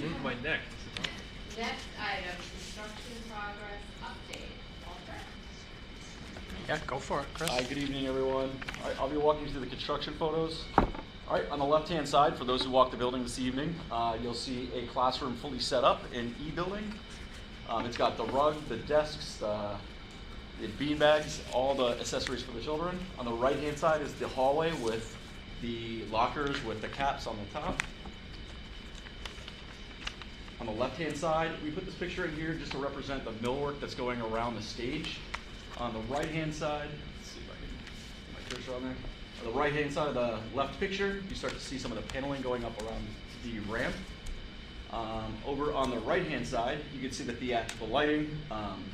Move my neck. Next item, construction progress update. Walter? Yeah, go for it, Chris. Hi, good evening, everyone. All right, I'll be walking you through the construction photos. All right, on the left-hand side, for those who walk the building this evening, you'll see a classroom fully set up in E-building. It's got the rug, the desks, the beanbags, all the accessories for the children. On the right-hand side is the hallway with the lockers with the caps on the top. On the left-hand side, we put this picture in here just to represent the millwork that's going around the stage. On the right-hand side, let's see if I can get my cursor on there. On the right-hand side of the left picture, you start to see some of the paneling going up around the ramp. Over on the right-hand side, you can see the theatrical lighting,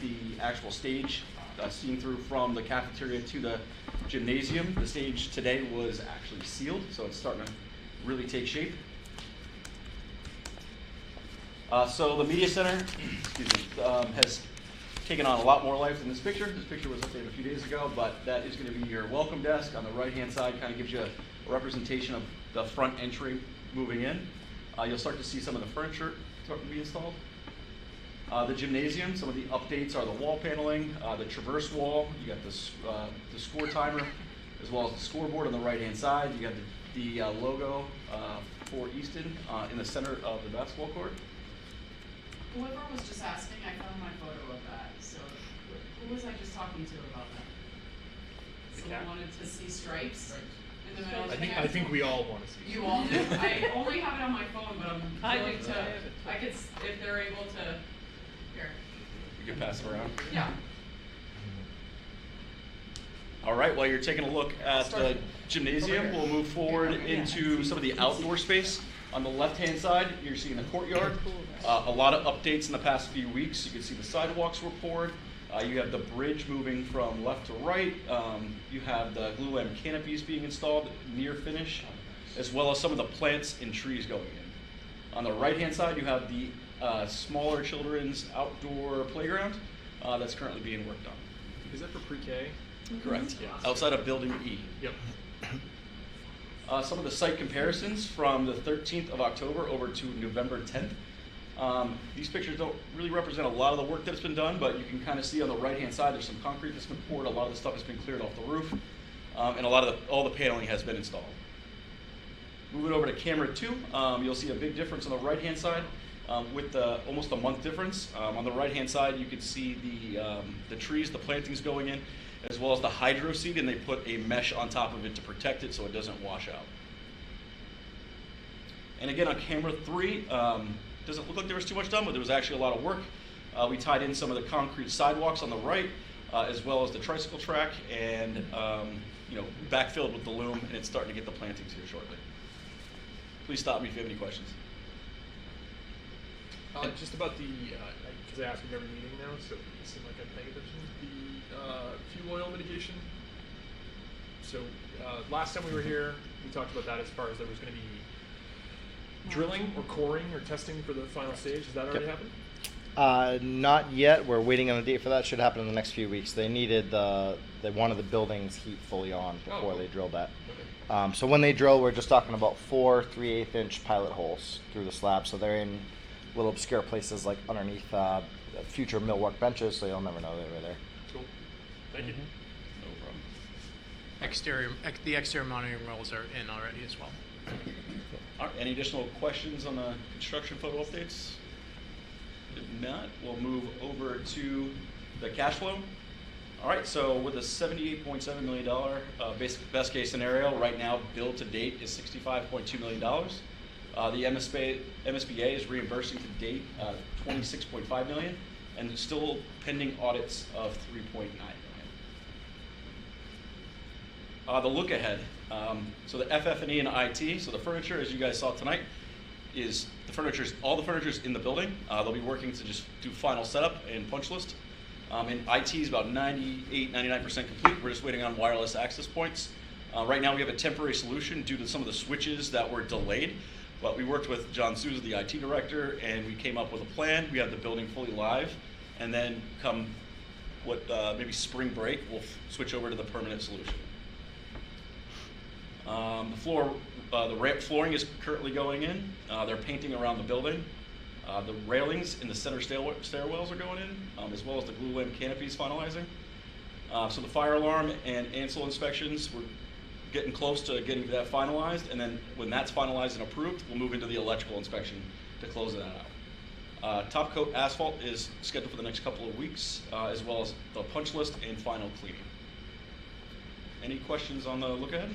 the actual stage seen through from the cafeteria to the gymnasium. The stage today was actually sealed, so it's starting to really take shape. So the media center has taken on a lot more life than this picture. This picture was updated a few days ago, but that is going to be your welcome desk. On the right-hand side, kind of gives you a representation of the front entry moving in. You'll start to see some of the furniture starting to be installed. The gymnasium, some of the updates are the wall paneling, the traverse wall. You got the score timer, as well as the scoreboard on the right-hand side. You got the logo for Easton in the center of the basketball court. Whoever was just asking, I found my photo of that. So who was I just talking to about that? Someone wanted to see stripes in the middle. I think we all want to see. You all do? I only have it on my phone, but I'm willing to. I could, if they're able to. Here. You can pass it around. Yeah. All right, while you're taking a look at the gymnasium, we'll move forward into some of the outdoor space. On the left-hand side, you're seeing the courtyard. A lot of updates in the past few weeks. You can see the sidewalks were poured. You have the bridge moving from left to right. You have the glulam canopies being installed near finish, as well as some of the plants and trees going in. On the right-hand side, you have the smaller children's outdoor playground that's currently being worked on. Is that for pre-K? Correct. Yeah. Outside of Building E. Yep. Some of the site comparisons from the 13th of October over to November 10th. These pictures don't really represent a lot of the work that's been done, but you can kind of see on the right-hand side there's some concrete that's been poured. A lot of the stuff has been cleared off the roof, and all the paneling has been installed. Moving over to camera 2, you'll see a big difference on the right-hand side with almost a month difference. On the right-hand side, you can see the trees, the plantings going in, as well as the hydro seed, and they put a mesh on top of it to protect it so it doesn't wash out. And again, on camera 3, doesn't look like there was too much done, but there was actually a lot of work. We tied in some of the concrete sidewalks on the right, as well as the tricycle track, and backfilled with the loom, and it's starting to get the plantings here shortly. Please stop me if you have any questions. Just about because I ask in every meeting now, so it seems like I'm paying attention. The fuel oil mitigation. So last time we were here, we talked about that as far as there was going to be drilling or coring or testing for the final stage. Has that already happened? Not yet. We're waiting on a date for that. Should happen in the next few weeks. They wanted the building's heat fully on before they drilled that. Okay. So when they drill, we're just talking about 4 3/8-inch pilot holes through the slab. So they're in little obscure places like underneath future millwork benches, so you'll never know they were there. Cool. Thank you. No problem. The exterior monitoring rolls are in already as well. All right, any additional questions on the construction photo updates? If not, we'll move over to the cash flow. All right, so with a $78.7 million best case scenario, right now, bill to date is $65.2 million. The MSBA is reimbursing to date $26.5 million, and still pending audits of $3.9 million. The look ahead. So the FF&E and IT. So the furniture, as you guys saw tonight, is all the furniture's in the building. They'll be working to just do final setup and punch list. And IT is about 99% complete. We're just waiting on wireless access points. Right now we have a temporary solution due to some of the switches that were delayed. But we worked with John Souza, the IT director, and we came up with a plan. We have the building fully live, and then come maybe spring break, we'll switch over to the permanent solution. The ramp flooring is currently going in. They're painting around the building. The railings in the center stairwells are going in, as well as the glue lamp canopies finalizing. So the fire alarm and Ansel inspections, we're getting close to getting that finalized, and then when that's finalized and approved, we'll move into the electrical inspection to close that out. Top coat asphalt is scheduled for the next couple of weeks, as well as the punch list and final cleaning. Any questions on the look ahead?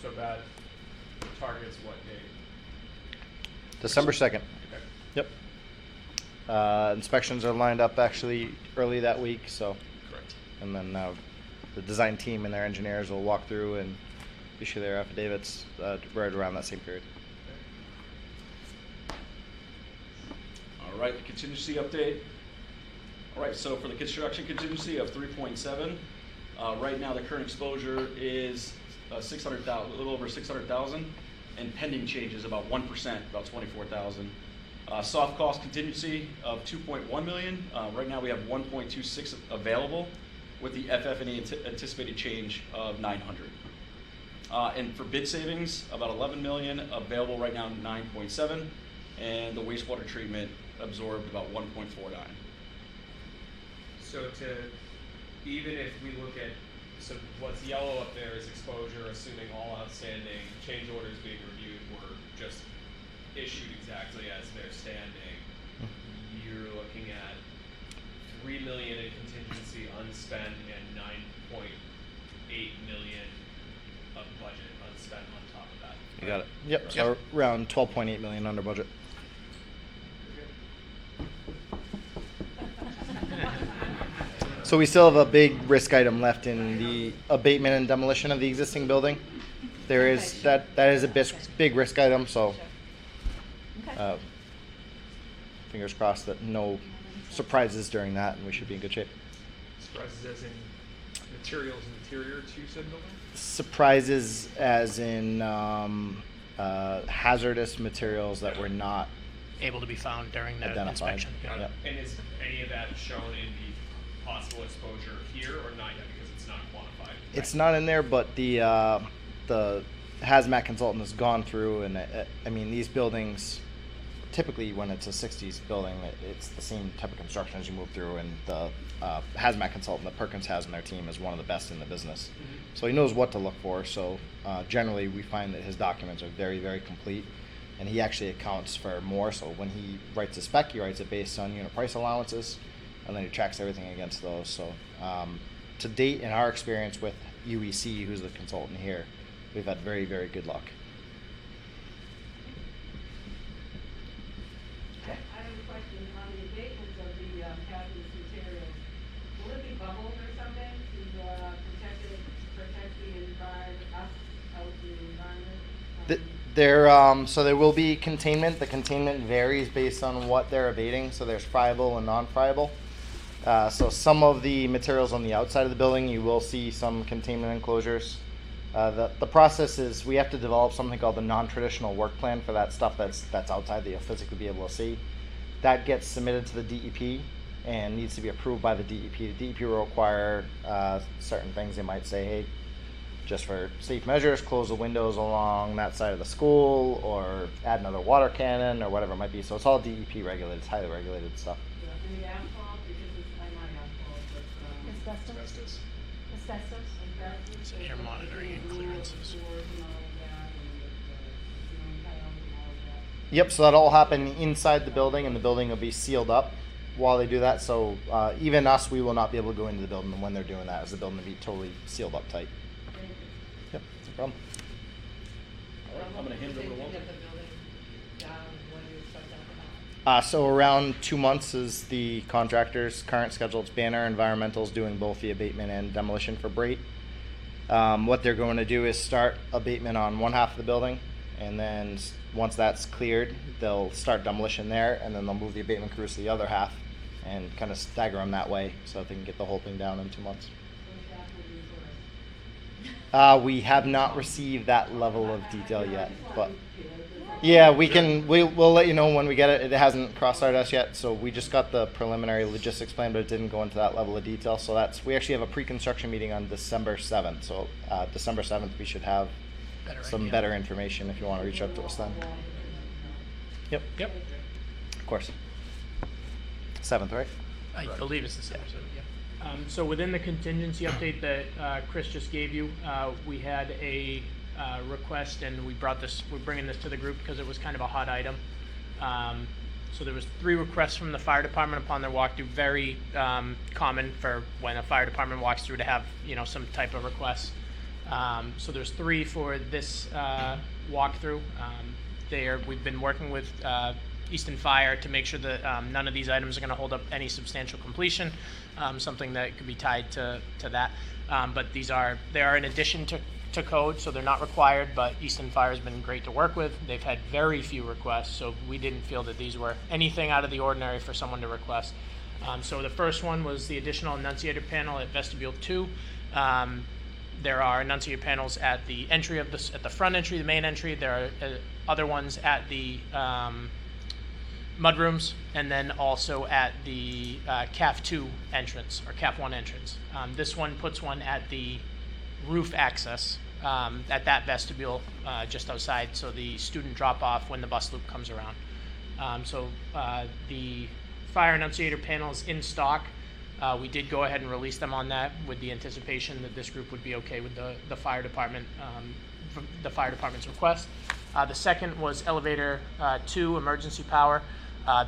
So that targets what date? December 2nd. Okay. Yep. Inspections are lined up actually early that week, so. Correct. And then the design team and their engineers will walk through and issue their affidavits right around that same period. All right, the contingency update. All right, so for the construction contingency of 3.7, right now the current exposure is 600,000, a little over 600,000, and pending changes about 1%, about 24,000. Soft cost contingency of 2.1 million. Right now we have 1.26 available, with the FF&E anticipated change of 900. And for bid savings, about 11 million available right now, 9.7, and the wastewater treatment absorbed about 1.49. So even if we look at, so what's yellow up there is exposure, assuming all outstanding change orders being reviewed were just issued exactly as they're standing, you're looking at 3 million in contingency unspent and 9.8 million of budget unspent on top of that. You got it. Yep. So around 12.8 million under budget. So we still have a big risk item left in the abatement and demolition of the existing building. There is that is a big risk item. So fingers crossed that no surprises during that, and we should be in good shape. Surprises as in materials interior to said building? Surprises as in hazardous materials that were not Able to be found during the identified. inspection. Got it. Yep. And is any of that shown in the possible exposure here or not yet because it's not quantified? It's not in there, but the hazmat consultant has gone through, and I mean, these buildings, typically when it's a 60s building, it's the same type of construction as you move through, and the hazmat consultant that Perkins has in their team is one of the best in the business. So he knows what to look for. So generally we find that his documents are very, very complete, and he actually accounts for more. So when he writes a spec, he writes it based on unit price allowances, and then he tracks everything against those. So to date, in our experience with UEC, who's the consultant here, we've had very, very good luck. I have a question on the abatement of the hazardous materials. Will it be bubbled or something to protect the environment, us out in the environment? So there will be containment. The containment varies based on what they're abating. So there's friable and non-friable. So some of the materials on the outside of the building, you will see some containment enclosures. The process is we have to develop something called the non-traditional work plan for that stuff that's outside that you'll physically be able to see. That gets submitted to the DEP and needs to be approved by the DEP. The DEP will require certain things. They might say, hey, just for safe measures, close the windows along that side of the school, or add another water cannon, or whatever it might be. So it's all DEP regulated. It's highly regulated stuff. Any asphalt, because it's, I not asphalt, but, Asbestos. asbestos. So air monitoring and clearances. Yep, so that'll all happen inside the building, and the building will be sealed up while they do that. So even us, we will not be able to go into the building when they're doing that, as the building will be totally sealed up tight. Yep, no problem. All right, I'm going to hand it over to Walter. So around 2 months is the contractor's current schedule. It's Banner Environmental's doing both the abatement and demolition for Brate. What they're going to do is start abatement on one half of the building, and then once that's cleared, they'll start demolition there, and then they'll move the abatement crews to the other half and kind of stagger them that way so that they can get the whole thing down in 2 months. We have not received that level of detail yet, but yeah, we'll let you know when we get it. It hasn't crossed our desk yet, so we just got the preliminary logistics plan, but it didn't go into that level of detail. So we actually have a pre-construction meeting on December 7th. So December 7th, we should have some better information if you want to reach out to us then. Yep, Yep. of course. 7th, right? I believe it's the same. So within the contingency update that Chris just gave you, we had a request, and we're bringing this to the group because it was kind of a hot item. So there was 3 requests from the fire department upon their walkthrough. Very common for when a fire department walks through to have, some type of request. So there's 3 for this walkthrough. We've been working with Easton Fire to make sure that none of these items are going to hold up any substantial completion, something that could be tied to that. But they are in addition to code, so they're not required, but Easton Fire has been great to work with. They've had very few requests, so we didn't feel that these were anything out of the ordinary for someone to request. So the first one was the additional enunciator panel at vestibule 2. There are enunciator panels at the entry at the front entry, the main entry. There are other ones at the mudrooms, and then also at the CAF 2 entrance, or CAF 1 entrance. This one puts one at the roof access at that vestibule just outside, so the student drop-off when the bus loop comes around. The fire enunciator panels in stock. We did go ahead and release them on that with the anticipation that this group would be okay with the fire department, the fire department's request. The second was elevator 2 emergency power.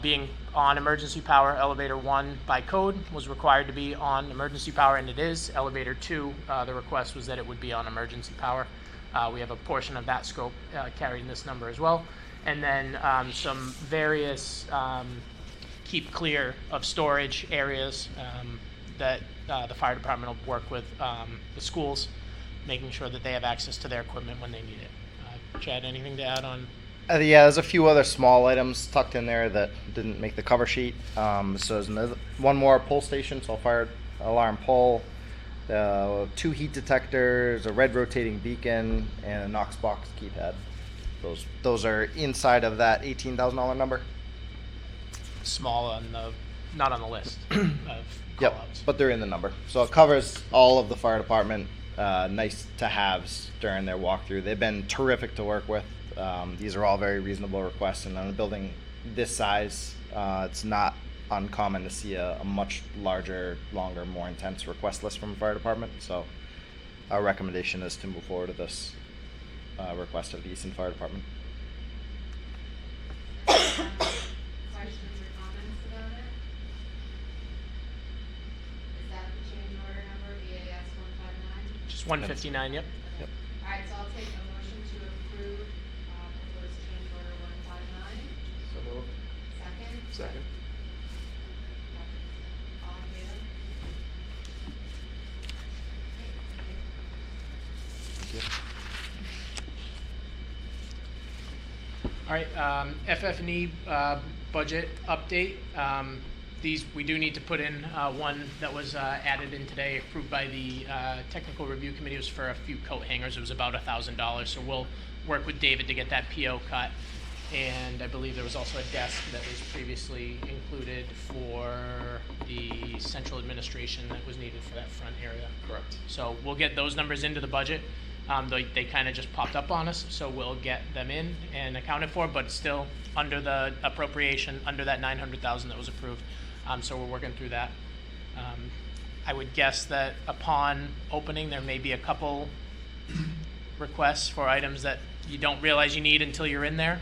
Being on emergency power, elevator 1 by code was required to be on emergency power, and it is. Elevator 2, the request was that it would be on emergency power. We have a portion of that scope carrying this number as well. And then some various keep clear of storage areas that the fire department will work with the schools, making sure that they have access to their equipment when they need it. Chad, anything to add on? Yeah, there's a few other small items tucked in there that didn't make the cover sheet. So there's one more pull station, so a fire alarm pull, 2 heat detectors, a red rotating beacon, and a Knox box keypad. Those are inside of that $18,000 number. Small not on the list of Yep, call-outs. but they're in the number. So it covers all of the fire department nice to haves during their walkthrough. They've been terrific to work with. These are all very reasonable requests, and on a building this size, it's not uncommon to see a much larger, longer, more intense request list from a fire department. So our recommendation is to move forward with this request of the Easton Fire Department. Questions or comments about it? Is that the change order number, EAS 159? Just 159, yep. Yep. All right, so I'll take a motion to approve proposed change order 159. So moved. Second? Second. All in favor? Thank you. All right, FF&E budget update. These, we do need to put in one that was added in today, approved by the technical review committee. It was for a few coat hangers. It was about $1,000. So we'll work with David to get that PO cut. And I believe there was also a desk that was previously included for the central administration that was needed for that front area. Correct. So we'll get those numbers into the budget. They kind of just popped up on us, so we'll get them in and accounted for, but still under the appropriation, under that $900,000 that was approved. So we're working through that. I would guess that upon opening, there may be a couple requests for items that you don't realize you need until you're in there.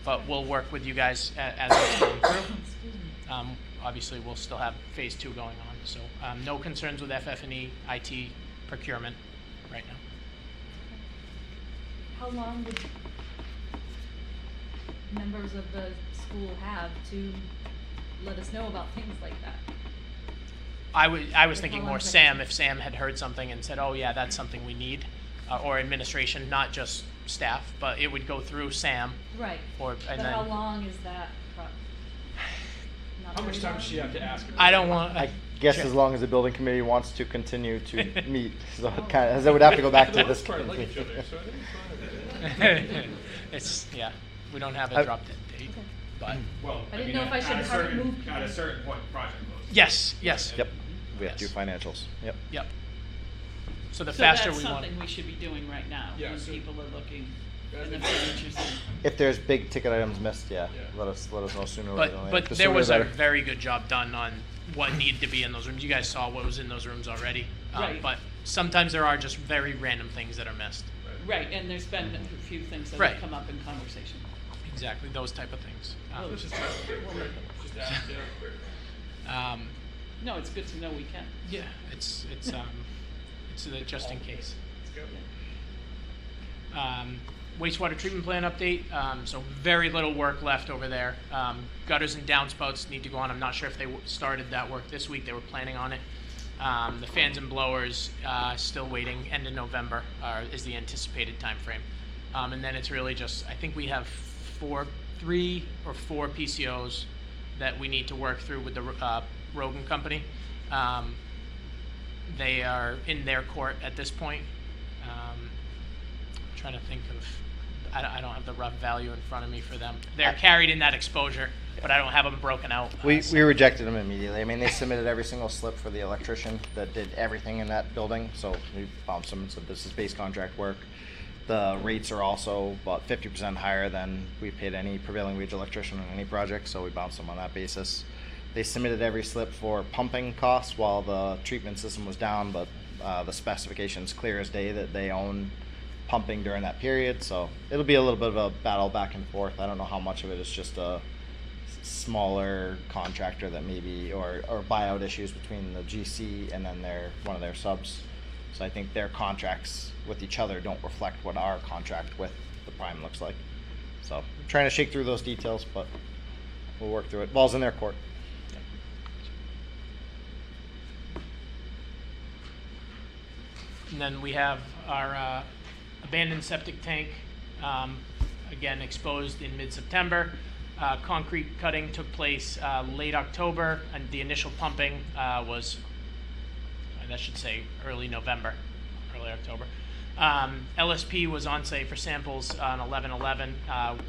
But we'll work with you guys as it's going through. Obviously, we'll still have phase 2 going on. So no concerns with FF&E, IT, procurement right now. How long would members of the school have to let us know about things like that? I was Like thinking how more long does that Sam, take? if Sam had heard something and said, oh yeah, that's something we need, or administration, not just staff, but it would go through Sam. Right, Or, but and how then, long is that not How much very time long? does she have to ask? I don't want, I guess Sure. as long as the building committee wants to continue to meet, so it kind of, it would have to go back to this. Part, I like each other, so I think it's fine. it's, yeah, we don't have I- a drop dead date, but, Well, I didn't mean, know if I at should a have it certain- moved. At a certain point, the project closes. yes, Yep, we have to Yes. do financials, yep. yep. So the So faster that's we want. something we should be doing right now, Yeah, when so- people are looking. And the furniture's in. If there's big ticket items missed, yeah, Yeah. let us know sooner rather than later. But The there sooner was the a better. very good job done on what needed to be in those rooms. You guys saw what was in those rooms already. Right. But sometimes there are just very random things that are missed. Right, and there's been a few things that Right. have come up in conversation. Exactly, those type of things. Well, It's just we'll make it. just ask, yeah. No, it's good to know we can. Yeah, it's just in case. Let's go. Wastewater treatment plant update. So very little work left over there. Gutters and downspouts need to go on. I'm not sure if they started that work this week. They were planning on it. The fans and blowers still waiting. End of November is the anticipated time frame. And then it's really just, I think we have 3 or 4 PCOs that we need to work through with the Rogan company. They are in their court at this point. Trying to think of, I don't have the rough value in front of me for them. They're carried in that exposure, but I don't have them broken out. We rejected them immediately. I mean, they submitted every single slip for the electrician that did everything in that building. So we bounced them and said, this is base contract work. The rates are also about 50% higher than we paid any prevailing wage electrician on any project. So we bounced them on that basis. They submitted every slip for pumping costs while the treatment system was down, but the specifications clear as day that they own pumping during that period. So it'll be a little bit of a battle back and forth. I don't know how much of it is just a smaller contractor that maybe, or buyout issues between the GC and then one of their subs. So I think their contracts with each other don't reflect what our contract with the prime looks like. So I'm trying to shake through those details, but we'll work through it. Ball's in their court. And then we have our abandoned septic tank, again exposed in mid-September. Concrete cutting took place late October, and the initial pumping was, that should say early November, early October. LSP was on site for samples on 11/11,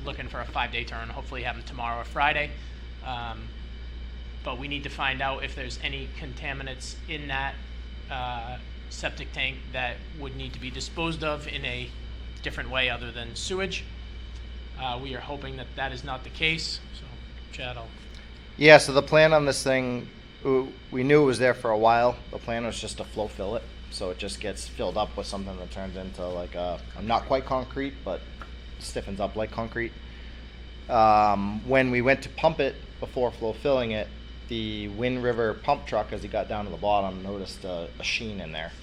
looking for a 5-day turn, hopefully have them tomorrow or Friday. But we need to find out if there's any contaminants in that septic tank that would need to be disposed of in a different way other than sewage. We are hoping that that is not the case. So, Chad, Yeah, so the plan on this thing, we knew it was there for a while. The plan was just to flow fill it. So it just gets filled up with something that turns into like not quite concrete, but stiffens up like concrete. When we went to pump it before flow filling it, the Wind River pump truck, as he got down to the bottom, noticed a sheen in there.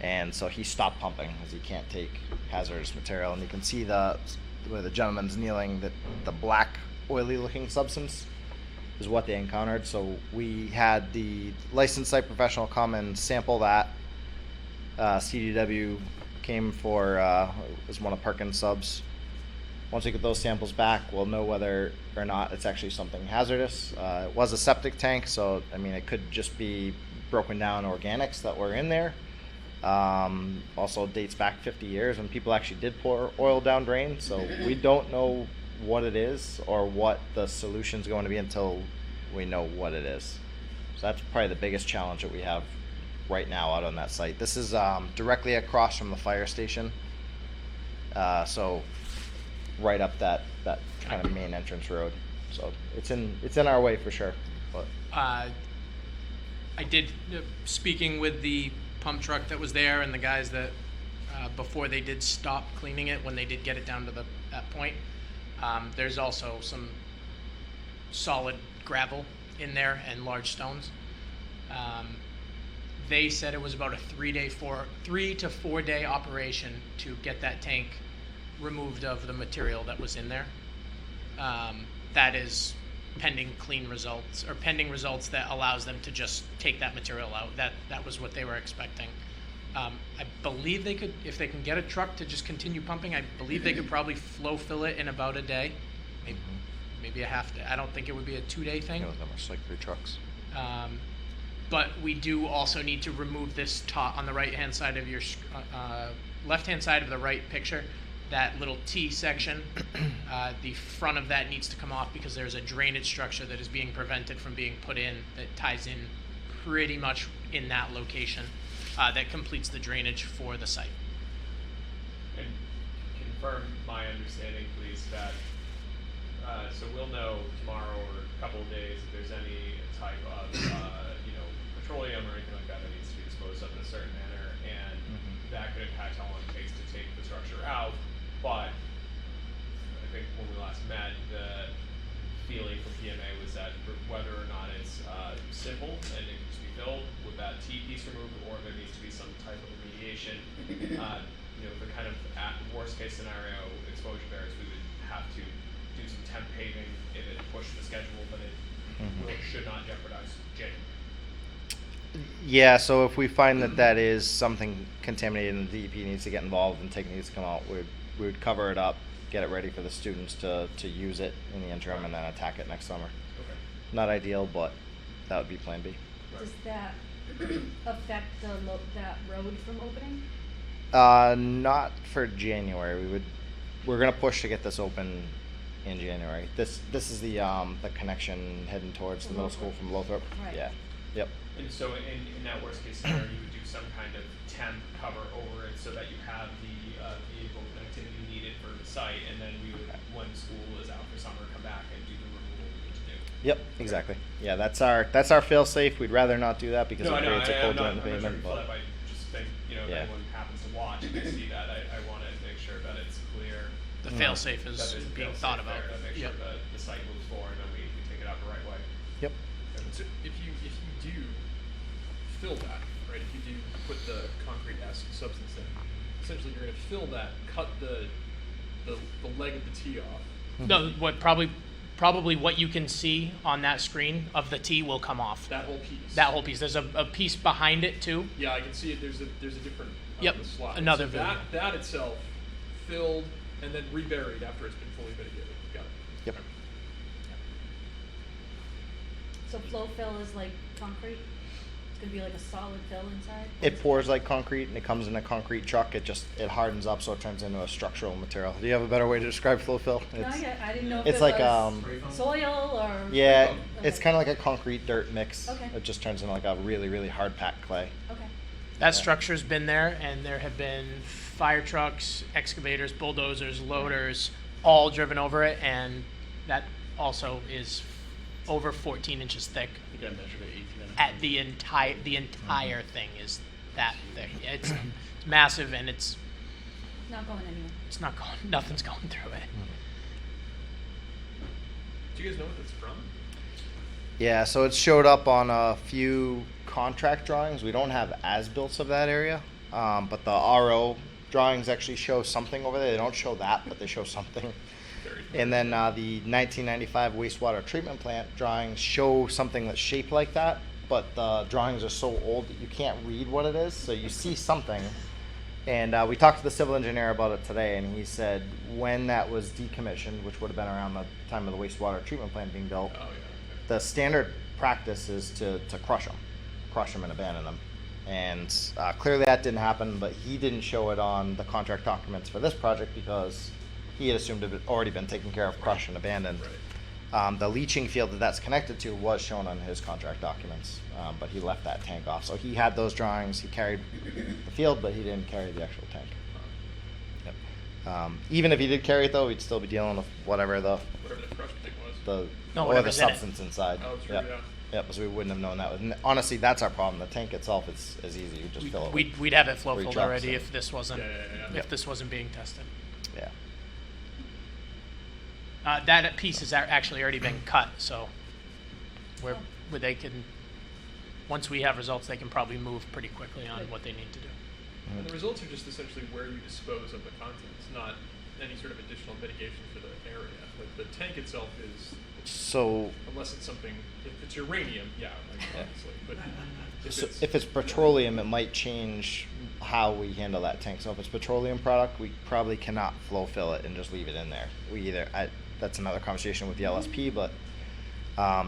And so he stopped pumping as he can't take hazardous material. And you can see where the gentleman's kneeling, that the black oily looking substance is what they encountered. So we had the licensed site professional come and sample that. CDW came for was one of Perkins' subs. Once we get those samples back, we'll know whether or not it's actually something hazardous. It was a septic tank, so I mean it could just be broken down organics that were in there. Also dates back 50 years when people actually did pour oil down drain, so we don't know what it is or what the solution's going to be until we know what it is. So that's probably the biggest challenge that we have right now out on that site. This is directly across from the fire station, so right up that kind of main entrance road. So it's in our way for sure. But I did, speaking with the pump truck that was there and the guys that before they did stop cleaning it, when they did get it down to that point, there's also some solid gravel in there and large stones. They said it was about a 3 to 4 day operation to get that tank removed of the material that was in there. That is pending results that allows them to just take that material out. That was what they were expecting. I believe they could, if they can get a truck to just continue pumping, I believe they could probably flow fill it in about a day, maybe a half day. I don't think it would be a 2-day thing. that much, like 3 trucks. But we do also need to remove this top on the right-hand side of your left-hand side of the right picture. That little T section, the front of that needs to come off because there's a drainage structure that is being prevented from being put in that ties in pretty much in that location that completes the drainage for the site. And confirm my understanding, please, that, so we'll know tomorrow or a couple of days if there's any type of, petroleum or anything like that that needs to be disposed of in a certain manner, and that could impact how long it takes to take the structure out. But I think when we last met, the feeling from PMA was that whether or not it's simple and it can just be filled with that T piece removed, or there needs to be some type of remediation. The kind of worst case scenario exposure there is we would have to do some temp paving if it pushed the schedule, but it should not jeopardize January. Yeah, so if we find that that is something contaminated and the DEP needs to get involved and take needs to come out, we would cover it up, get it ready for the students to use it in the interim, and then attack it next summer. Okay. Not ideal, but that would be plan B. Does that affect that road from opening? Not for January. We're gonna push to get this open in January. This is the connection heading towards the middle school from Lothrop. Right. Yeah. Yep. And so in that worst case scenario, you would do some kind of temp cover over it so that you have the vehicle connectivity needed for the site, and then we would, when school is out for summer, come back and do the removal we need to do. Yep. Exactly. Yeah. That's our fail safe. We'd rather not do that because it creates a cold joint in the I'm pavement. not trying to flip. I just think, if Yeah. anyone happens to watch and they see that, I want to make sure that it's clear. The fail-safe that is there's a being fail-safe thought about. there to make sure Yep. that the site moves forward and we take it out the right way. Yep. So if you do fill that, right, if you do put the concrete-esque substance in, essentially you're going to fill that, cut the leg of the T off. No, what probably what you can see on that screen of the T will come off. That whole piece. That whole piece. There's a piece behind it too. Yeah, I can see it. There's a different Yep, the slide. another so video. that itself filled and then reburied after it's been fully mitigated. Got it. Yep. So flow fill is like concrete? It's gonna be like a solid fill inside? It pours like concrete and it comes in a concrete truck. It hardens up so it turns into a structural material. Do you have a better way to describe flow fill? No, I didn't know if it's it like was soil or. yeah, Okay. it's kind of like a concrete dirt mix. Okay. It just turns into like a really really hard packed clay. Okay. That structure's been there, and there have been fire trucks, excavators, bulldozers, loaders, all driven over it, and that also is over 14 inches thick. I think I measured it 18 inches. At the entire thing is that thick. It's massive, and it's Not going anywhere. not going. Nothing's going through it. Do you guys know what that's from? Yeah, so it showed up on a few contract drawings. We don't have as-built of that area, but the RO drawings actually show something over there. They don't show that, but they show something. And then the 1995 wastewater treatment plant drawings show something that's shaped like that, but the drawings are so old that you can't read what it is, so you see something. And we talked to the civil engineer about it today, and he said when that was decommissioned, which would have been around the time of the wastewater treatment plant being built, the standard practice is to crush them and abandon them. And clearly that didn't happen, but he didn't show it on the contract documents for this project because he had assumed it had already been taken care of, crushed and abandoned. The leaching field that that's connected to was shown on his contract documents, but he left that tank off. So he had those drawings, he carried the field, but he didn't carry the actual tank. Yep. Even if he did carry it though, he'd still be dealing with whatever the crushed thing was. No, or the whatever's in it. substance inside. Oh, true, Yep. yeah. Yep, so we wouldn't have known that. And honestly, that's our problem. The tank itself is easy. You just fill it. We'd have it flow Three filled trucks already and- if this wasn't Yeah. if this wasn't being tested. Yeah. That piece has actually already been cut, so where they can, once we have results, they can probably move pretty quickly on what they need to do. And the results are just essentially where you dispose of the contents, not any sort of additional mitigation for the area. Like the tank itself is, So, unless it's something, if it's uranium, obviously. But if it's petroleum, it might change how we handle that tank. So if it's petroleum product, we probably cannot flow fill it and just leave it in there. That's another conversation with the LSP, but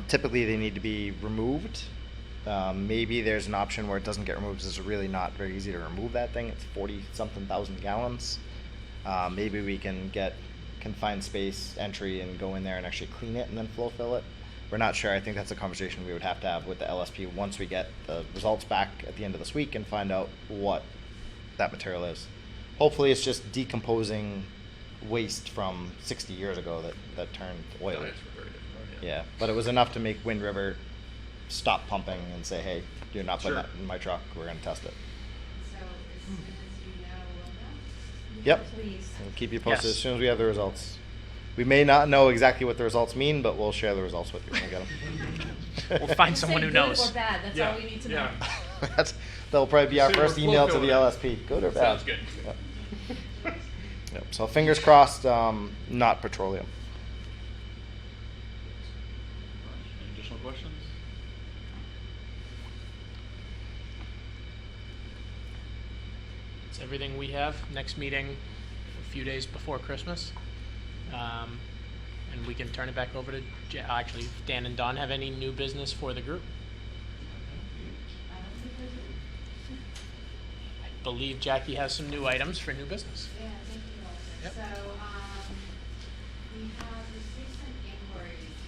typically they need to be removed. Maybe there's an option where it doesn't get removed. It's really not very easy to remove that thing. It's 40-something thousand gallons. Maybe we can get confined space entry and go in there and actually clean it and then flow fill it. We're not sure. I think that's a conversation we would have to have with the LSP once we get the results back at the end of this week and find out what that material is. Hopefully it's just decomposing waste from 60 years ago that turned oily. Diets were very different, Yeah, but it was enough to make Wind River stop pumping and say, hey, you're not putting Sure. that in my truck, we're gonna test it. So as soon as you know, we'll know. Yep. Please. We'll keep you posted Yes. as soon as we have the results. We may not know exactly what the results mean, but we'll share the results with you when we get them. We'll find Just someone say who good knows. or bad, that's Yeah, all we need to know. yeah. That'll probably be our So first we'll email go to the there. LSP. Good or bad? Sounds good. Yep. Yep. So fingers crossed, not petroleum. Any additional questions? It's everything we have. Next meeting, a few days before Christmas. And we can turn it back over to, actually, if Dan and Don have any new business for the group. I don't think I do. I believe Jackie has some new items for new business. Yeah, thank you, Walter. Yep. So, we have received some inquiries,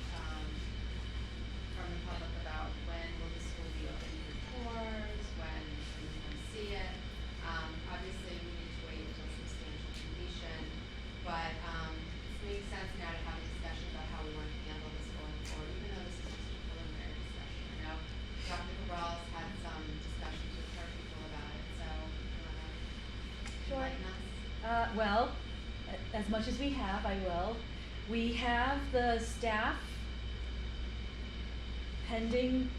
from the public about when will the school be open for tours, when can we come see it. Obviously, we need to wait until substantial completion, but, it makes sense now to have a discussion about how we want to handle this going forward, even though this is just a preliminary discussion. I know Dr. Cabral's had some discussions with her people about it, so, Sure. enlighten us. Well, as much as we have, I will. We have the staff pending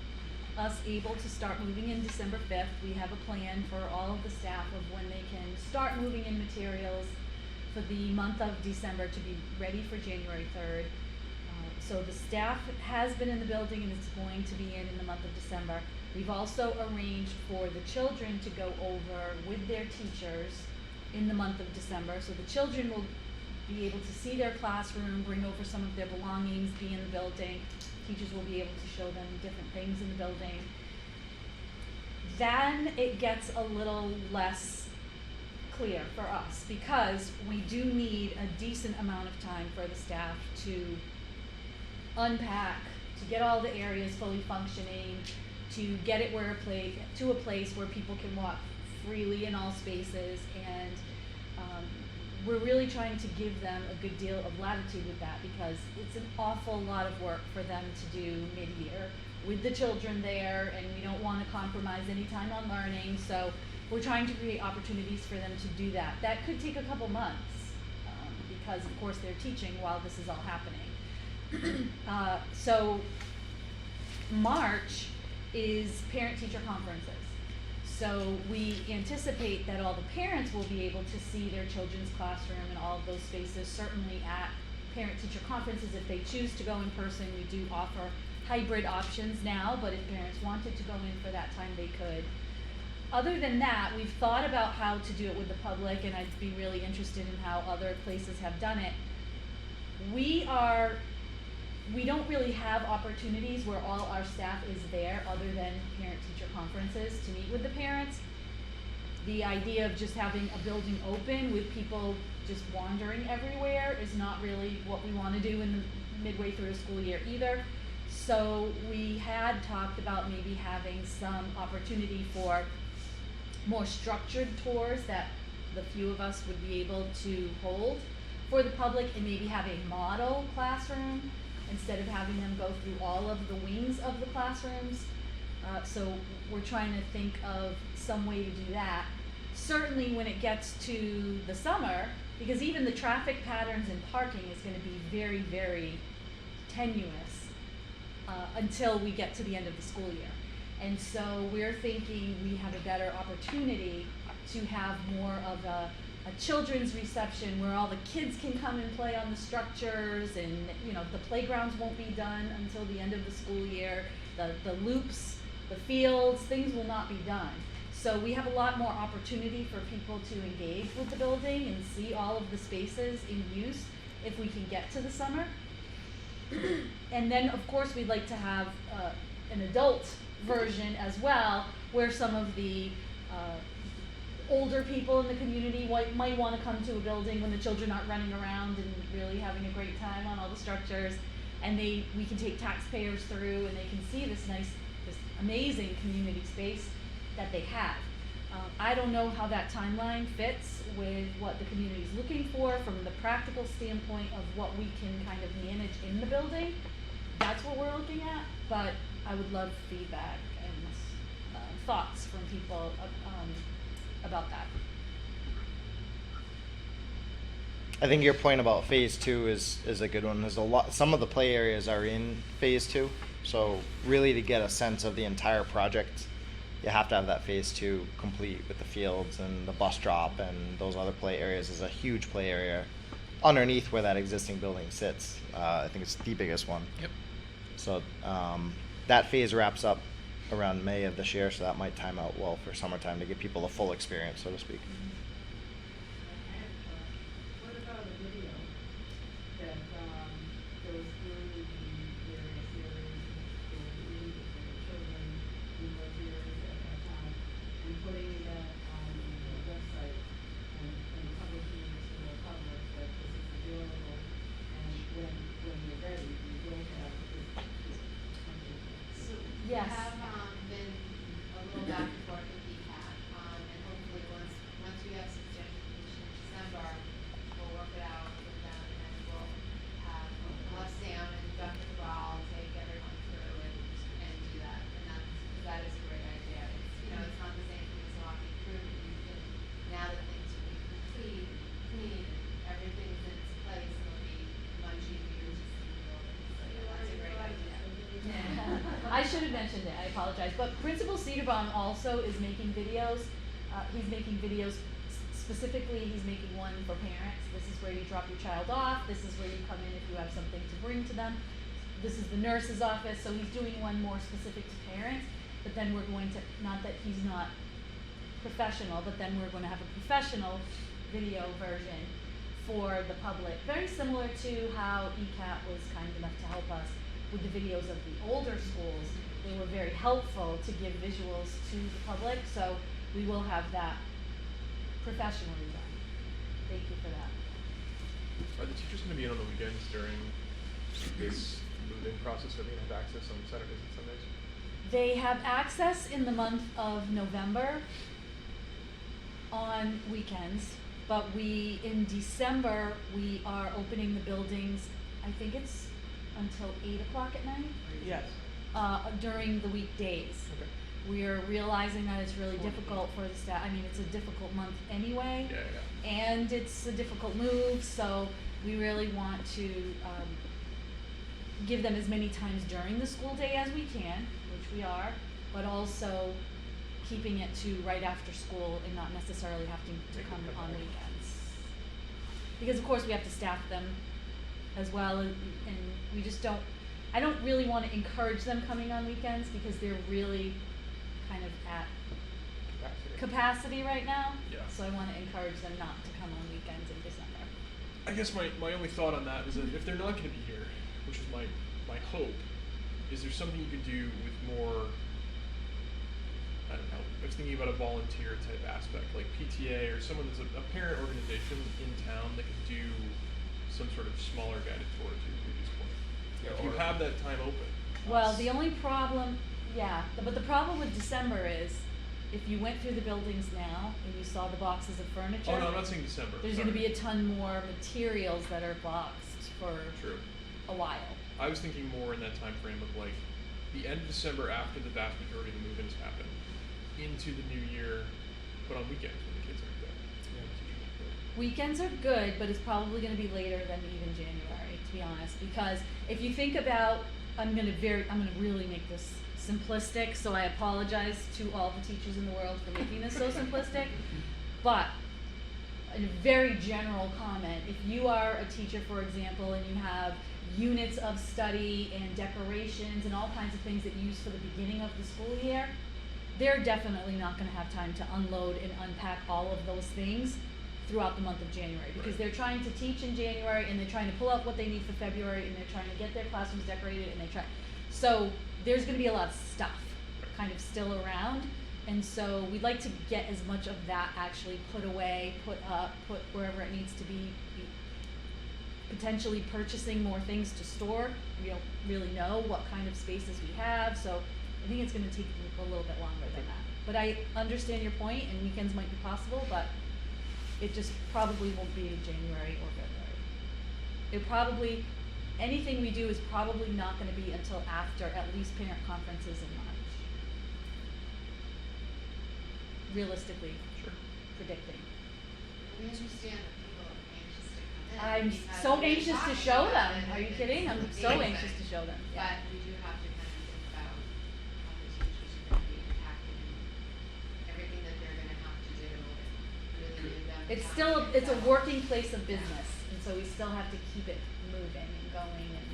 us able to start moving in December 5th. We have a plan for all of the staff of when they can start moving in materials for the month of December to be ready for January 3rd. So the staff has been in the building and is going to be in the month of December. We've also arranged for the children to go over with their teachers in the month of December. So the children will be able to see their classroom, bring over some of their belongings, be in the building. Teachers will be able to show them different things in the building. Then it gets a little less clear for us because we do need a decent amount of time for the staff to unpack, to get all the areas fully functioning, to get it to a place where people can walk freely in all spaces, and we're really trying to give them a good deal of latitude with that because it's an awful lot of work for them to do mid-year with the children there, and we don't want to compromise any time on learning, so we're trying to create opportunities for them to do that. That could take a couple months because of course they're teaching while this is all happening. So March is parent-teacher conferences. So we anticipate that all the parents will be able to see their children's classroom and all of those spaces, certainly at parent-teacher conferences. If they choose to go in person, we do offer hybrid options now, but if parents wanted to go in for that time, they could. Other than that, we've thought about how to do it with the public, and I'd be really interested in how other places have done it. We don't really have opportunities where all our staff is there other than parent-teacher conferences to meet with the parents. The idea of just having a building open with people just wandering everywhere is not really what we want to do in the midway through a school year either. So we had talked about maybe having some opportunity for more structured tours that the few of us would be able to hold for the public, and maybe have a model classroom instead of having them go through all of the wings of the classrooms. So we're trying to think of some way to do that. Certainly when it gets to the summer, because even the traffic patterns and parking is going to be very, very tenuous until we get to the end of the school year. And so we're thinking we have a better opportunity to have more of a children's reception where all the kids can come and play on the structures, and the playgrounds won't be done until the end of the school year. The loops, the fields, things will not be done. So we have a lot more opportunity for people to engage with the building and see all of the spaces in use if we can get to the summer. And then of course we'd like to have an adult version as well, where some of the older people in the community might want to come to a building when the children aren't running around and really having a great time on all the structures, and we can take taxpayers through and they can see this amazing community space that they have. I don't know how that timeline fits with what the community is looking for from the practical standpoint of what we can kind of manage in the building. That's what we're looking at, but I would love feedback and thoughts from people about that. I think your point about phase 2 is a good one. There's a lot. Some of the play areas are in phase 2, so really to get a sense of the entire project, you have to have that phase 2 complete with the fields and the bus drop and those other play areas. Is a huge play area underneath where that existing building sits. I think it's the biggest one. Yep. So that phase wraps up around May of this year, so that might time out well for summertime to give people the full experience, so to speak. What about a video that goes through the various areas of the school, for the children in those areas at that time, and putting that on the website and publishing it to the public that this is available, and when you're ready, you will have this. So we Yes. have been a little back and forth with DCAT, and hopefully once we have substantial completion in December, we'll work it out with them, and then we'll have Sam and Dr. Cabral take everyone through and do that, and that is a great idea. It's, it's not the same thing as walking through, but you can, now that things will be complete, clean, and everything's in its place, it'll be much easier to see the building, so yeah, that's a great idea. I should have mentioned it, I apologize, but Principal Cedarbaum also is making videos. He's making videos, specifically he's making one for parents. This is where you drop your child off, this is where you come in if you have something to bring to them. This is the nurse's office, so he's doing one more specific to parents, but then we're going to, not that he's not professional, but then we're going to have a professional video version for the public. Very similar to how ECAT was kind enough to help us with the videos of the older schools. They were very helpful to give visuals to the public, so we will have that professionally done. Thank you for that. Are the teachers going to be in on the weekends during this moving process? Are they going to have access on Saturdays and Sundays? They have access in the month of November on weekends, but in December, we are opening the buildings, I think it's until 8 o'clock at night? Yes. During the weekdays. Okay. We are realizing that it's really difficult for the staff. I mean, it's a difficult month anyway. Yeah. And it's a difficult move, so we really want to give them as many times during the school day as we can, which we are, but also keeping it to right after school and not necessarily having to come on the weekends. Because of course we have to staff them as well, and we just don't, I don't really want to encourage them coming on weekends because they're really kind of at capacity right now. Yeah. So I want to encourage them not to come on weekends in December. I guess my only thought on that is that if they're not going to be here, which is my hope, is there something you could do with more, I don't know, I was thinking about a volunteer type aspect, like PTA or someone that's a parent organization in town that could do some sort of smaller guided tour to Ruby's point. If you have that time open. Well, the only problem, but the problem with December is if you went through the buildings now and you saw the boxes of furniture. Oh no, I'm not saying December. There's going to be a ton more materials that are boxed for True. a while. I was thinking more in that time frame of like the end of December after the vast majority of the move-ins happen, into the new year, but on weekends when the kids aren't there. Weekends are good, but it's probably going to be later than even January, to be honest. Because if you think about, I'm going to really make this simplistic, so I apologize to all the teachers in the world for making this so simplistic. But in a very general comment, if you are a teacher, for example, and you have units of study and decorations and all kinds of things that you use for the beginning of the school year, they're definitely not going to have time to unload and unpack all of those things throughout the month of January, because they're trying to teach in January and they're trying to pull out what they need for February and they're trying to get their classrooms decorated and so there's going to be a lot of stuff kind of still around, and so we'd like to get as much of that actually put away, put up, put wherever it needs to be potentially purchasing more things to store. We don't really know what kind of spaces we have, so I think it's going to take a little bit longer than that. But I understand your point, and weekends might be possible, but it just probably won't be in January or February. It probably, anything we do is probably not gonna be until after at least parent conferences in March. Realistically, Sure. predicting. We understand that people are anxious to come in. I'm because so we've been anxious to talking show about them. it, Are you and kidding? it's I'm so amazing. anxious to show them, yeah. But we do have to kind of think about how the teachers are gonna be impacted and everything that they're gonna have to do and really give them. It's time still, to it's a get working place of business, and so we still have to keep it moving and going and.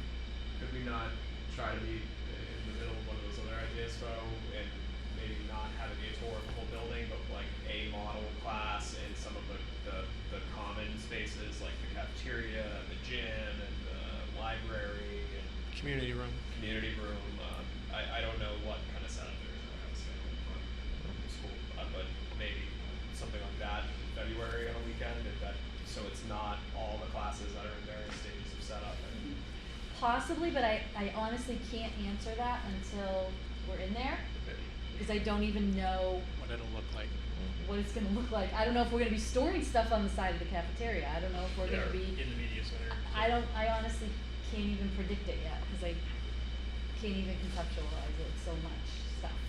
Could we not try to be in the middle of one of those other ideas, though, and maybe not have it be a tour of the whole building, but like a model class in some of the common spaces, like the cafeteria, and the gym, and the library, and Community room. community room. I don't know what kind of setup there is in the schedule for school, but maybe something like that in February on a weekend, if that, so it's not all the classes that are in various stages of setup. And Possibly, but I honestly can't answer that until we're in there, because I don't even know What it'll look like. what it's gonna look like. I don't know if we're gonna be storing stuff on the side of the cafeteria. I don't know if we're Yeah, gonna or be. in the media center. I honestly can't even predict it yet, because I can't even conceptualize it, so much stuff.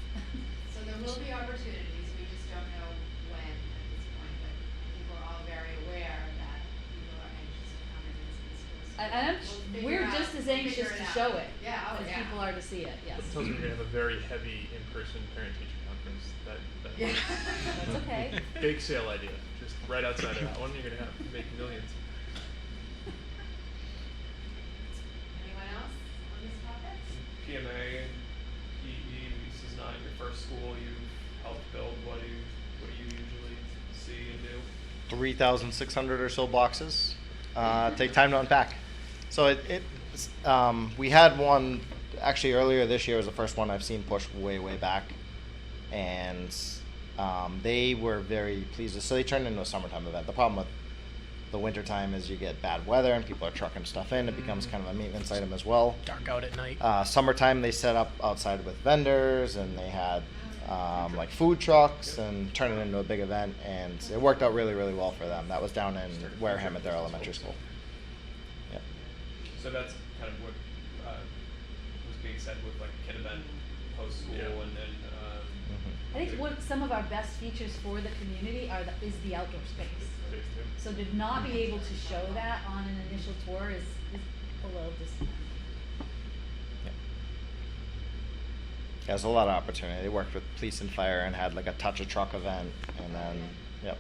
So there will be opportunities, we just don't know when at this point, but I think we're all very aware that people are anxious to come in and see the schools. And we're just as anxious to show it Yeah, oh as yeah. people are to see it, yes. It tells me we're gonna have a very heavy in-person parent-teacher conference. That Yeah. That's okay. Bake sale idea, just right outside of that one. You're gonna have to make millions. Anyone else on this topic? PMA, this is not your first school you've helped build. What do you usually see and do? 3,600 or so boxes. Take time to unpack. So we had one actually earlier this year was the first one I've seen pushed way back, and they were very pleased. So they turned into a summertime event. The problem with the wintertime is you get bad weather and people are trucking stuff in. It becomes kind of a maintenance item as well. Dark out at night. Summertime they set up outside with vendors, and they had like food trucks and turned it into a big event, and it worked out really well for them. That was down in Wareham at their elementary school. Yeah. So that's kind of what was being said with like kid event post school, Yeah. and then I think what some of our best features for the community is the outdoor space. So to not be able to show that on an initial tour is a little disappointing. Yeah, there's a lot of opportunity. They worked with police and fire and had like a touch a truck event, and then yep.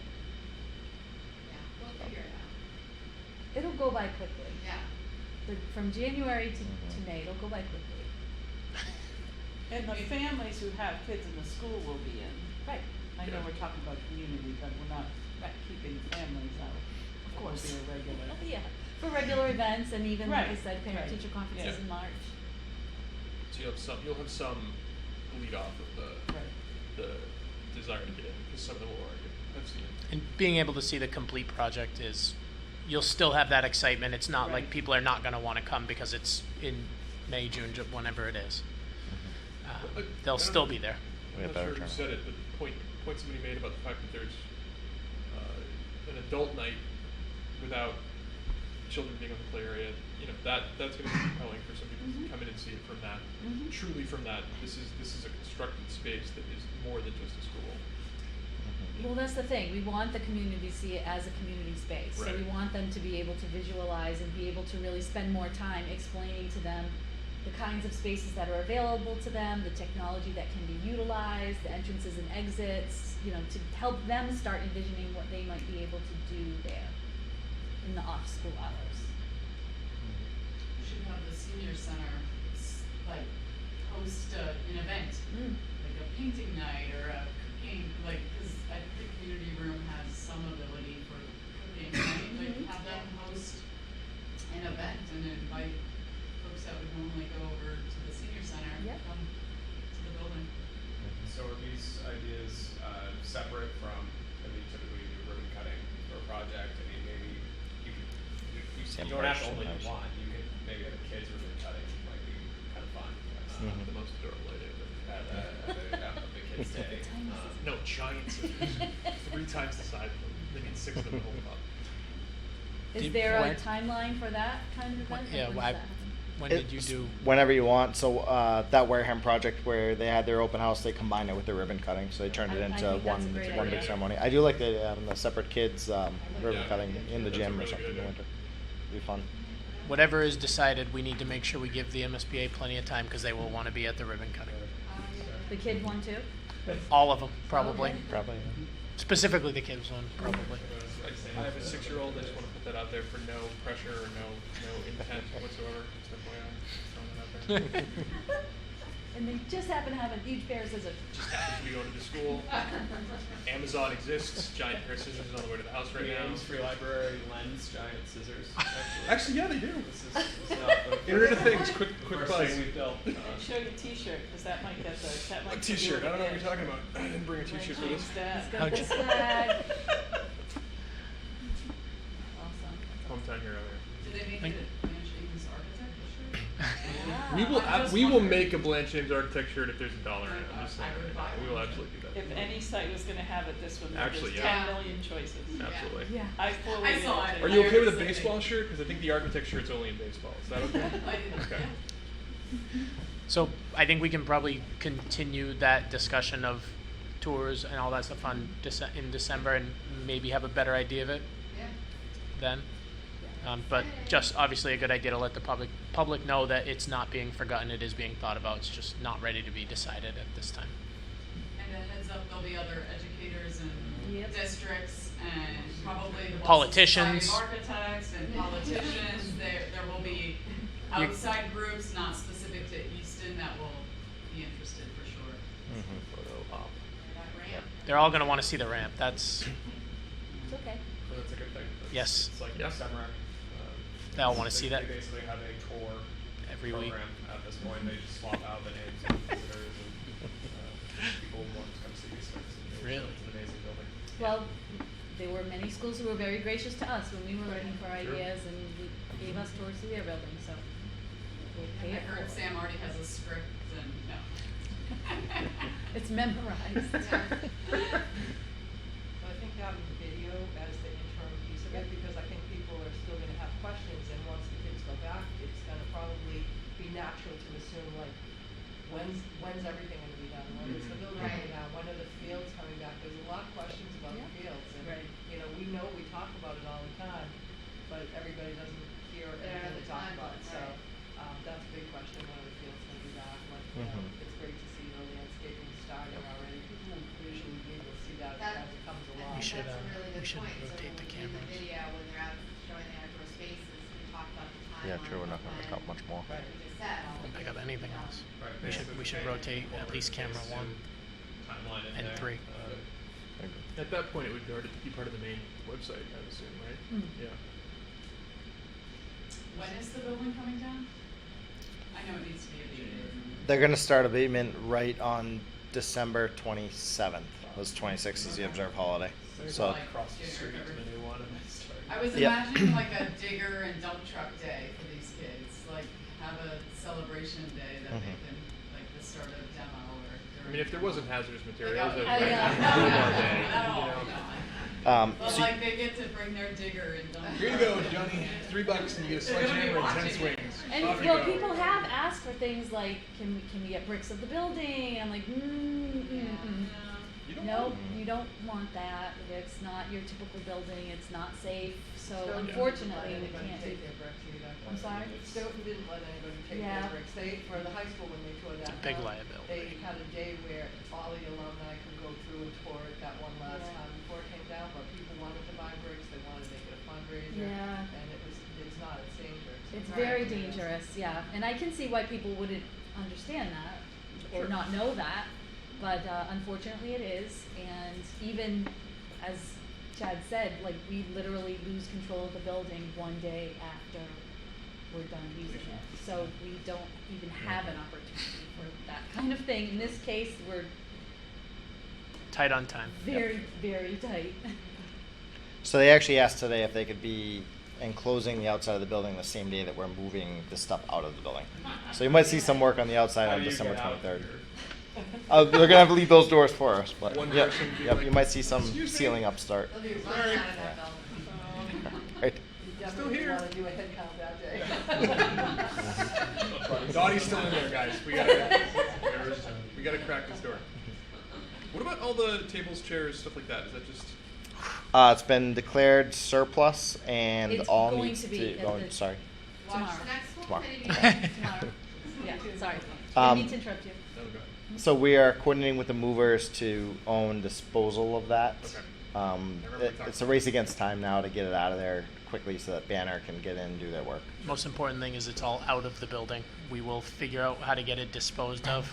Yeah, we'll figure it out. It'll go by quickly. Yeah. From January to May, it'll go by quickly. And the families who have kids in the school will be in. Right. I know we're talking about community, but we're not keeping families out. Of course. It'll be a regular. Yeah, for regular events and even, like I Right, said, parent-teacher right. conferences Yeah. in March. So you'll have some bleed off of Right. the desire to get in, because some of them will argue. I've seen it. And being able to see the complete project is, you'll still have that excitement. It's not like Right. people are not going to want to come because it's in May, June, whenever it is. They'll still be there. We I'm have not better sure who turnout. said it, but the point somebody made about the fact that there's an adult night without children being on the play area, that's going to be compelling for some people to come in and see it from that, truly from that. This is a constructed space that is more than just a school. Well, that's the thing. We want the community to see it as a community space. So Right. we want them to be able to visualize and be able to really spend more time explaining to them the kinds of spaces that are available to them, the technology that can be utilized, the entrances and exits, to help them start envisioning what they might be able to do there in the off-school hours. We should have the senior center, like, host an event, like a painting night or a cooking, cause I think the community room has some ability for cooking, right? Like, have them host an event and invite folks that would normally go over to the senior center, Yep. come to the building. so are these ideas separate from? I mean, typically you do ribbon cutting for a project. I mean, maybe you don't have to only do one. You could maybe have kids ribbon cutting. Might be kind of fun. The most adorable idea. At the kids' day. No, giant scissors. 3 times the size of them. They need 6 of them to hold them up. Is Did- there a when- timeline for that kind of event? Yeah, Like, why- when's that happen? when did you It's do? Whenever you want. So that Wareham project where they had their open house, they combined it with the ribbon cutting, so they turned it I into think that's a one great big idea. ceremony. I do like the separate kids ribbon Yeah. cutting in the That's a gym or really something good in the idea. winter. It'd be fun. Whatever is decided, we need to make sure we give the MSBA plenty of time because they will want to be at the ribbon cutting. The kid one too? All of them, probably. Okay. Probably. Specifically the kids one, probably. I have a 6-year-old. I just want to put that out there for no pressure or no intent whatsoever. Just FYI, throwing that out there. And they just happen to have a huge pair of scissors. Just happens to be going to the school. Amazon exists. Giant pair of scissors is on the way to the house right now. Ames Free Library lends giant scissors. Actually, yeah, they do. This is not the Internet of Things. Quick first buzz. thing we've built. Show your T-shirt, because that might get the, that might. A T-shirt. I don't know what you're talking about. I didn't bring a T-shirt for this. He's got How'd the you- swag. Awesome. Hometown hero here. Do they make Thank- it Blanche Eaton's architect shirt? Yeah. We will I'm just we will wondering. make a Blanche James architect shirt if there's $1 in it. I'm just saying I would right buy now. We will one. absolutely do that. If any site was gonna have it, this one, Actually, there's yeah. 10 million choices. Absolutely. Yeah. I fully. I saw get it. Are you okay with a Hilarious. baseball shirt? Because I think the architect shirt's only in baseball. Is that okay? I didn't, Okay. yeah. So I think we can probably continue that discussion of tours and all that stuff on in December and maybe have a better idea of it Yeah. then. But just obviously a good idea to let the public know that it's not being forgotten. It is being thought about. It's just not ready to be decided at this time. And a heads up, there'll be other educators and Yep. districts and probably the Boston Politicians. Society of Architects and politicians. There will be You- outside groups, not specific to Easton, that will be interested for sure. Photo op. That ramp. They're all going to want to see the ramp. That's It's okay. So that's a good thing. Yes. It's like Yes. SEMRAC. They all wanna see that. They basically have a tour every week. program at this point. They just swap out the names of visitors and people want to come see these things. Really? It's an amazing building. Well, there were many schools who were very gracious to us when we were looking for ideas and gave us tours through their building, so we'll And pay I it heard forward. Sam already has a script and, no. It's memorized. Yeah. So I think having the video as the interim piece of it, because I think people are still gonna have questions, and once the kids go back, it's gonna probably be natural to assume like, when's everything gonna be done? When is the building Right. coming down? When are the fields coming back? There's a lot of questions about the Yeah. fields, and, Right. you know, we talk about it all the time, but everybody doesn't hear There are everything we the talk times, about, so, right. That's a big question, when are the fields gonna be back? When, you know, Mhm. it's great to see the landscaping starting already. People usually be able to see that That- as it comes I along. We should, think that's a really we good should point. So rotate the when we do cameras. the video, when they're out showing the outdoor spaces, we talk about the timeline. Yeah, true, we're not gonna of pick up when, much more. Like we just said. Won't pick up anything else. Right, We should basically, rotate at forward least camera phase 1 two timeline in and there. 3. At that point, it would be part of the main website, I would assume, right? Mm. Yeah. When is the building coming down? I know it needs to be abated. They're gonna start abatement right on December 27th. Those 26th is the observed holiday. So Like, Across the January, street to February. the new one and they start. I was Yep. imagining like a digger and dump truck day for these kids, like have a celebration day that they Mhm. can, like the start of demo or. I mean, if there wasn't hazardous materials, oh, it yeah. would be I a know. Boulevard day, No, you know. no. But so like they get to bring their digger and dump. Here you go, Johnny. $3 and you get a They're gonna be sledgehammer and 10 watching swings. And Off you well, go. people have asked for things like, can we get bricks of the building? And I'm like, You don't no, want- you don't want that. It's not your typical building. It's not safe. So Stoughton unfortunately, we didn't let can't anybody do. take their bricks either. I'm sorry? Stoughton didn't let anybody take Yeah. their bricks. They, for the high school, when they tore that It's a big down, liability. they had a day where all the alumni could go through and tour it that one last Yeah. time before it came down, but people wanted to buy bricks, they wanted to make it a fundraiser. Yeah. And it's not, it's dangerous. It's Right. very dangerous, yeah. And I can see why people wouldn't understand that or not know that, but unfortunately it is. And even as Chad said, like we literally lose control of the building one day after we're done using it. So we don't even have an opportunity for that kind of thing. In this case, we're Tight on time. very, very tight. So they actually asked today if they could be enclosing the outside of the building the same day that we're moving the stuff out of the building. So you might see some work on the outside How on do you December get out 23rd. here? They're gonna have to leave those doors for us, but One yep, person be yep. like, You might see some "Excuse me." ceiling upstart. They'll be running Sorry. out of that building. Right. You definitely here. wanna do a head count that day. Dottie's still in there, guys. We gotta crack this door. What about all the tables, chairs, stuff like that? Is that just? It's been declared surplus and It's all going needs to be to at go. the- Sorry. Watch Tomorrow. the next school Tomorrow. committee meeting. Tomorrow. Yeah, sorry. Um, Didn't mean to interrupt you. No, go ahead. So we are coordinating with the movers to own disposal of that. Okay. Um, I remember we talked it's a about race against time now to get it out of there quickly so that Banner can get in and do their work. Most important thing is it's all out of the building. We will figure out how to get it disposed of,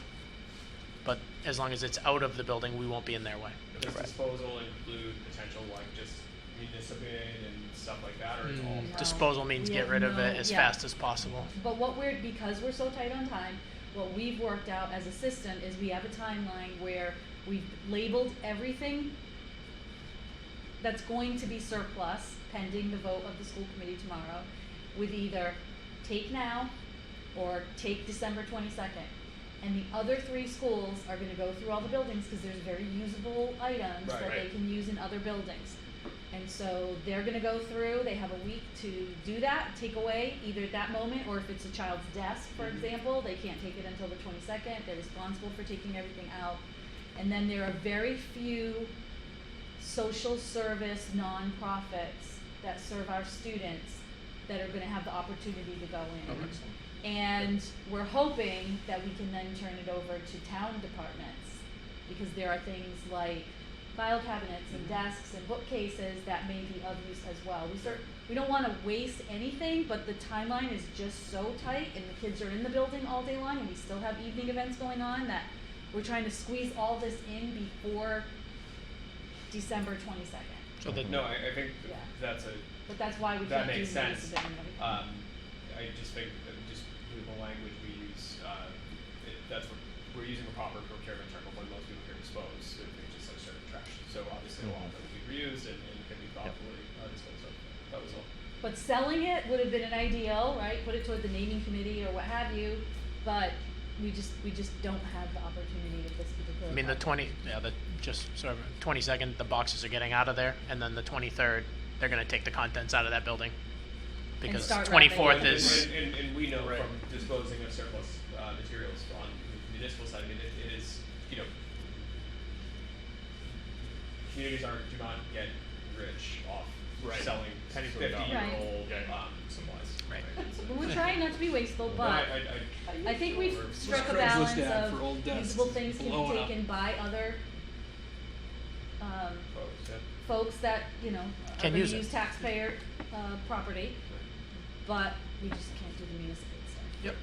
but as long as it's out of the building, we won't be in their way. Does Right. disposal include potential like just municipal and stuff like that, or it's all? No. Disposal means We get have rid of no- it as yeah. fast as possible. But because we're so tight on time, what we've worked out as a system is we have a timeline where we've labeled everything that's going to be surplus pending the vote of the school committee tomorrow with either take now or take December 22nd. And the other 3 schools are gonna go through all the buildings because there's very usable items Right. that they Right. can use in other buildings. And so they're gonna go through, they have a week to do that, take away either at that moment, or if it's a child's desk, for example, they can't take it until the 22nd, they're responsible for taking everything out. And then there are very few social service nonprofits that serve our students that are gonna have the opportunity to go in. Oh, excellent. And we're hoping that we can then turn it over to town departments, because there are things like file cabinets and desks and bookcases that may be of use as well. We don't wanna waste anything, but the timeline is just so tight and the kids are in the building all day long and we still have evening events going on that we're trying to squeeze all this in before December 22nd. So the, No, I think Yeah. that's a, But that's why we that can't do makes municipal sense. and everything. I just think that just the language we use, that's what, we're using a proper procurement term of when most people hear dispose, so it's just like certain trash. So obviously a lot of them will be reused and can be thoughtfully disposed of. That was all. But selling it would have been an ideal, right? Put it toward the naming committee or what have you, but we just don't have the opportunity at this particular. I mean, the time. 22nd, the boxes are getting out of there, and then the 23rd, they're gonna take the contents out of that building. Because start wrapping 24th it. is, And we know Right. from disposing of surplus materials on the municipal side, I mean, it is, communities do not get rich off Right. selling Pennies on the dollar. 50-year-old Right. supplies. Right. So- But we're trying not to be wasteful, But but I think we've struck a Craigslist balance ad of for old desks usable things can blowing be up. taken by other folks, yeah. folks that, are Can gonna use use it. taxpayer property, but we just can't do the municipal stuff. yep.